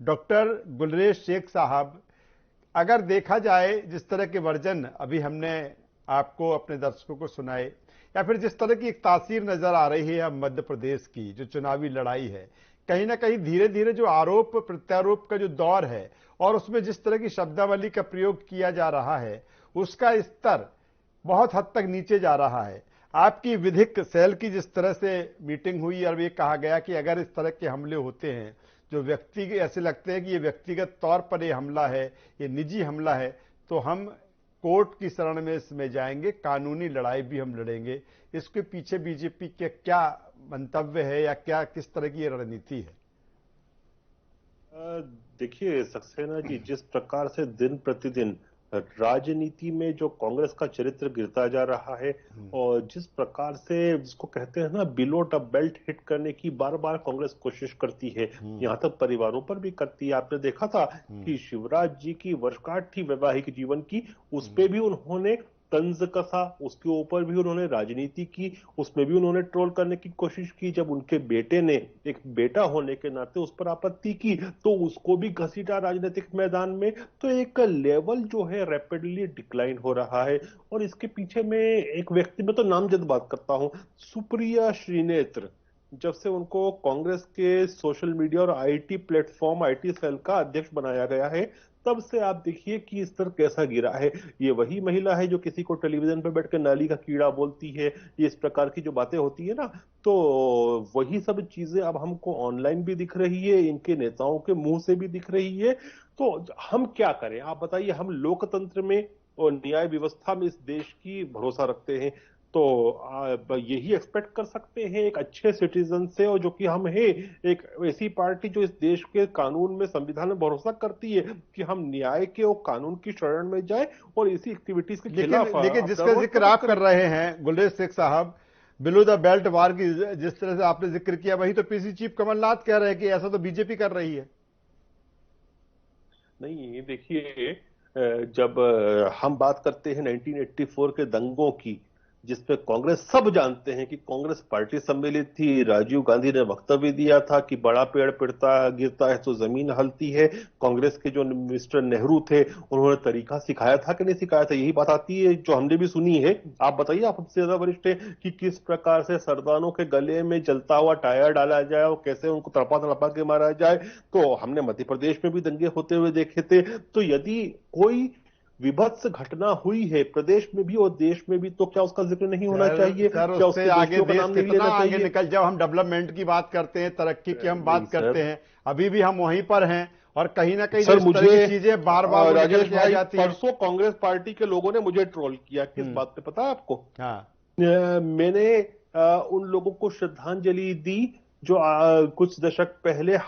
Doctor Gulrez Sheikh साहब, अगर देखा जाए जिस तरह के वर्जन अभी हमने आपको अपने दर्शकों को सुनाए, या फिर जिस तरह की एक तासीर नजर आ रही है अब मध्य प्रदेश की जो चुनावी लड़ाई है, कहीं ना कहीं धीरे धीरे जो आरोप प्रत्यारोप का जो दौर है और उसमें जिस तरह की शब्दावली का प्रयोग किया जा रहा है, उसका स्तर बहुत हद तक नीचे जा रहा है। आपकी विधिक सेल की जिस तरह से मीटिंग हुई और ये कहा गया कि अगर इस तरह के हमले होते हैं जो व्यक्ति ऐसे लगते हैं कि ये व्यक्तिगत तौर पर ये हमला है, ये निजी हमला है, तो हम कोर्ट की शरण में इसमें जाएंगे, कानूनी लड़ाई भी हम लड़ेंगे। इसके पीछे बीजेपी के क्या मंतव्य है या क्या किस तरह की ये रणनीति है? देखिए सक्सेना जी, जिस प्रकार से दिन प्रतिदिन राजनीति में जो कांग्रेस का चरित्र गिरता जा रहा है और जिस प्रकार से जिसको कहते हैं ना बिलो द बेल्ट हिट करने की बार बार कांग्रेस कोशिश करती है, यहाँ तक परिवारों पर भी करती है। आपने देखा था कि शिवराज जी की वर्षगांठ थी वैवाहिक जीवन की, उस पे भी उन्होंने तंज कसा, उसके ऊपर भी उन्होंने राजनीति की, उसमें भी उन्होंने ट्रोल करने की कोशिश की। जब उनके बेटे ने एक बेटा होने के नाते उस पर आपत्ति की तो उसको भी घसीटा राजनीतिक मैदान में। तो एक लेवल जो है रैपिडली डिक्लाइन हो रहा है। और इसके पीछे में एक व्यक्ति, मैं तो नामजद बात करता हूं, सुप्रिया श्रीनेत्र, जब से उनको कांग्रेस के सोशल मीडिया और आईटी प्लेटफॉर्म, आईटी सेल का अध्यक्ष बनाया गया है, तब से आप देखिए कि स्तर कैसा गिरा है। ये वही महिला है जो किसी को टेलीविजन पर बैठ कर नाली का कीड़ा बोलती है, ये इस प्रकार की जो बातें होती है ना, तो वही सब चीजें अब हमको ऑनलाइन भी दिख रही है, इनके नेताओं के मुंह से भी दिख रही है। तो हम क्या करें आप बताइए? हम लोकतंत्र में और न्याय व्यवस्था में इस देश की भरोसा रखते हैं, तो यही एक्सपेक्ट कर सकते हैं एक अच्छे सिटीजन से, और जो कि हम हैं, एक ऐसी पार्टी जो इस देश के कानून में, संविधान में भरोसा करती है कि हम न्याय के और कानून की शरण में जाए और इसी एक्टिविटीज के खिलाफ। लेकिन जिसका जिक्र आप कर रहे हैं गुलरेज शेख साहब, बिलो द बेल्ट वार की जिस तरह से आपने जिक्र किया, वही तो पीसी चीफ कमलनाथ कह रहे हैं कि ऐसा तो बीजेपी कर रही है। नहीं देखिए, जब हम बात करते हैं 1984 के दंगों की, जिसपे कांग्रेस, सब जानते हैं कि कांग्रेस पार्टी सम्मिलित थी, राजीव गांधी ने वक्तव्य दिया था कि बड़ा पेड़ पिड़ता गिरता है तो जमीन हलती है। कांग्रेस के जो मिस्टर नेहरू थे, उन्होंने तरीका सिखाया था कि नहीं सिखाया था? यही बात आती है जो हमने भी सुनी है। आप बताइए, आप हमसे ज्यादा वरिष्ठ हैं, कि किस प्रकार से सरदारों के गले में जलता हुआ टायर डाला जाए और कैसे उनको तड़पा तड़पा के मारा जाए। तो हमने मध्य प्रदेश में भी दंगे होते हुए देखे थे। तो यदि कोई विभत्स घटना हुई है प्रदेश में भी और देश में भी, तो क्या उसका जिक्र नहीं होना चाहिए? सर क्या उससे उसके आगे दोषियों का देश नाम नहीं कितना लेना आगे चाहिए? निकल, जब हम डेवलपमेंट की बात करते हैं, तरक्की की हम नहीं बात करते सर, हैं, अभी भी हम वहीं पर हैं। और कहीं ना कहीं जो सर इस तरह की मुझे चीजें बार बार वो निकल राजेश के आ भाई, जाती हैं। परसों कांग्रेस पार्टी के लोगों ने मुझे ट्रोल किया, किस हम्म। बात पे पता है आपको? हाँ। मैंने उन लोगों को श्रद्धांजलि दी जो कुछ दशक पहले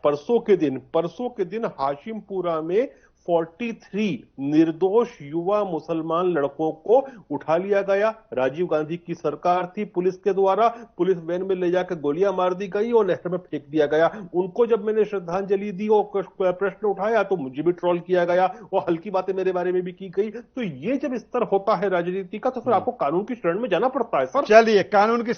परसों के दिन हाशिमपुरा में 43 निर्दोष युवा मुसलमान लड़कों को उठा लिया गया। राजीव गांधी की सरकार थी, पुलिस के द्वारा पुलिस वैन में ले जाकर गोलियां मार दी गई और नहर में फेंक दिया गया। उनको जब मैंने श्रद्धांजलि दी और प्रश्न उठाया तो मुझे भी ट्रोल किया गया और हल्की बातें मेरे बारे में भी की गई। तो ये जब स्तर होता है राजनीति का, तो फिर आपको कानून की शरण में जाना पड़ता है सर। चलिए, कानून की